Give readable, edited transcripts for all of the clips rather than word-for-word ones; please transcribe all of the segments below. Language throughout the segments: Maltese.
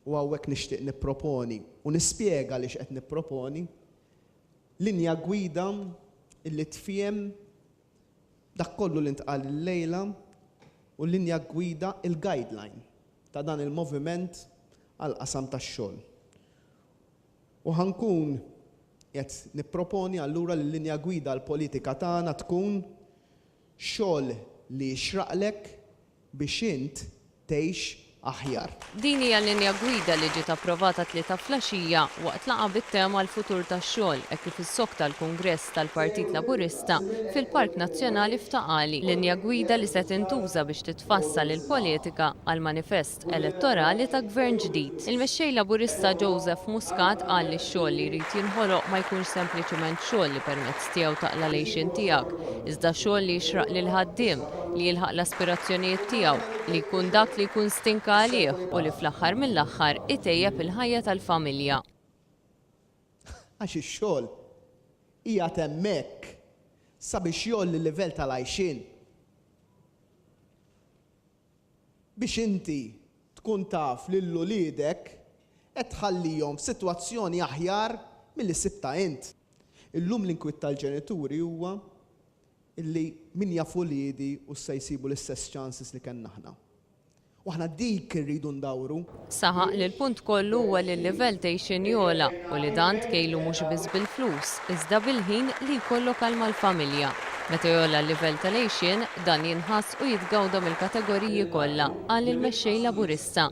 U hawnhekk nixtieq nipproponi u nispjega li x'qed nipproponi linja gwida illi tfiem dak kollu li ntqal illejla u linja gwida il-guideline ta' dan il-moviment għal-qasam tax-xogħol. U ħankun qed nipproponi allura li l-linja gwida l-politika tagħna tkun xogħol li jixraqlek biex int tgħix aħjar. Din hija linja gwida li ġiet approvata tlieta flaxija waqt laqgħa bit-tema l-futur tax-xogħol hekk kif is-sok tal-Kungress tal-Partit Laburista fil-Park Nazzjonali f'Taqali. Linja gwida li se tintuża biex titfassal il-politika għal manifest elettorali ta' gvern ġdid. Il-mexxej Laburista Joseph Muscat qal li x-xogħol li jrid jinħoloq ma jkunx sempliċement xogħol li permezz tiegħu taqla lejxin tiegħek, iżda xogħol li jixraq lil ħaddiem li jilħaq l-aspirazzjonijiet tiegħu, li jkun dak li jkun stinka għalih u li fl-aħħar mill-aħħar itejjeb il-ħajja tal-familja. Għax ix-xogħol hija hemmhekk sabiex jolli l-livell tal-għajxin. Biex inti tkun taf lil uliedek qed tħallihom f'sitwazzjoni aħjar milli sibta int. Illum l-inkwiet tal-ġenituri huwa illi min jafu uliedi u se jsibu l-istess chances li kellna aħna. U aħna dik irridu ndawru. Saħaq li l-punt kollu huwa li l-livell tgħixin jola u li dan tkejlu mhux biss bil-flus, iżda bil-ħin li jkollok għal mal-familja. Meta jola l-livell tal-għejxin, dan jinħass u jitgawda mill-kategoriji kollha qal il-mexxej Laburista.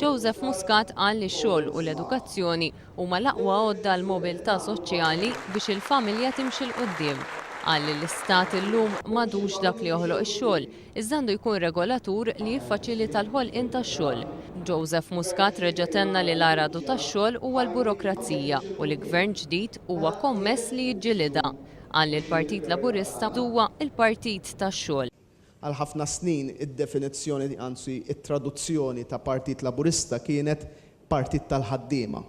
Joseph Muscat qal li x-xogħol u l-edukazzjoni huma l-aqwa għodda l-mobilità soċjali biex il-familja timxi l-qudiem. Qal li l-istat illum m'għadux dak li joħloq ix-xogħol, iżda għandu jkun regolatur li jiffaċilita l-ħolqien tax-xogħol. Joseph Muscat reġa' tenna li l-aradu tax-xogħol huwa l-burokrazija u li gvern ġdid huwa kommess li jiġġielidha. Qal li l-Partit Laburista huwa l-Partit tax-xogħol. Għal ħafna snin id-definizzjoni, anzi it-traduzzjoni ta' Partit Laburista kienet Partit tal-ħaddiema.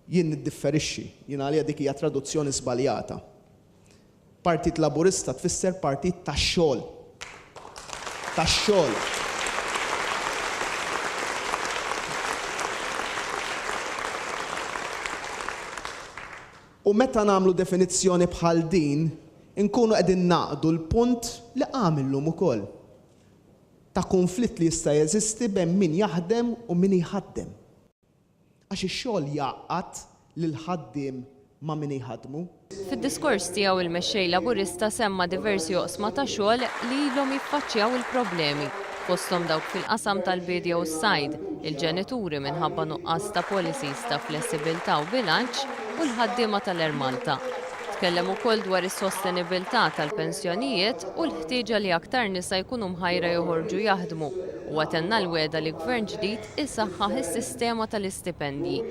Jien niddifferixxi, jien għalija dik hija traduzzjoni żbaljata. Partit Laburista tfisser partit tax-xogħol. Tax-xogħol. U meta nagħmlu definizzjoni bħal din, inkunu qegħdin naqdu l-punt li għamillhom ukoll ta' konflitt li jista' jeżisti bejn min jaħdem u min jħaddem. Għax ix-xogħol jgħaqqad lil ħaddiem ma' min jħaddmu. Fid-diskors tiegħu il-mexxej Laburista semma diversi oqsma ta' xogħol li ilhom jiffaċċjaw il-problemi. Fosthom dawk fil-qasam tal-bidja u s-sajd, il-ġenituri minħabba nuqqas ta' policies ta' flessibilità u bilanċ u l-ħaddiema tal-Ermalta. Tkellem ukoll dwar is-sostenibilità tal-pensjonijiet u l-ħtieġa li aktar nisa jkunu mħajra joħorġu jaħdmu u għatenna l-weda li gvern ġdid isaħħaħ is-sistema tal-istipendji.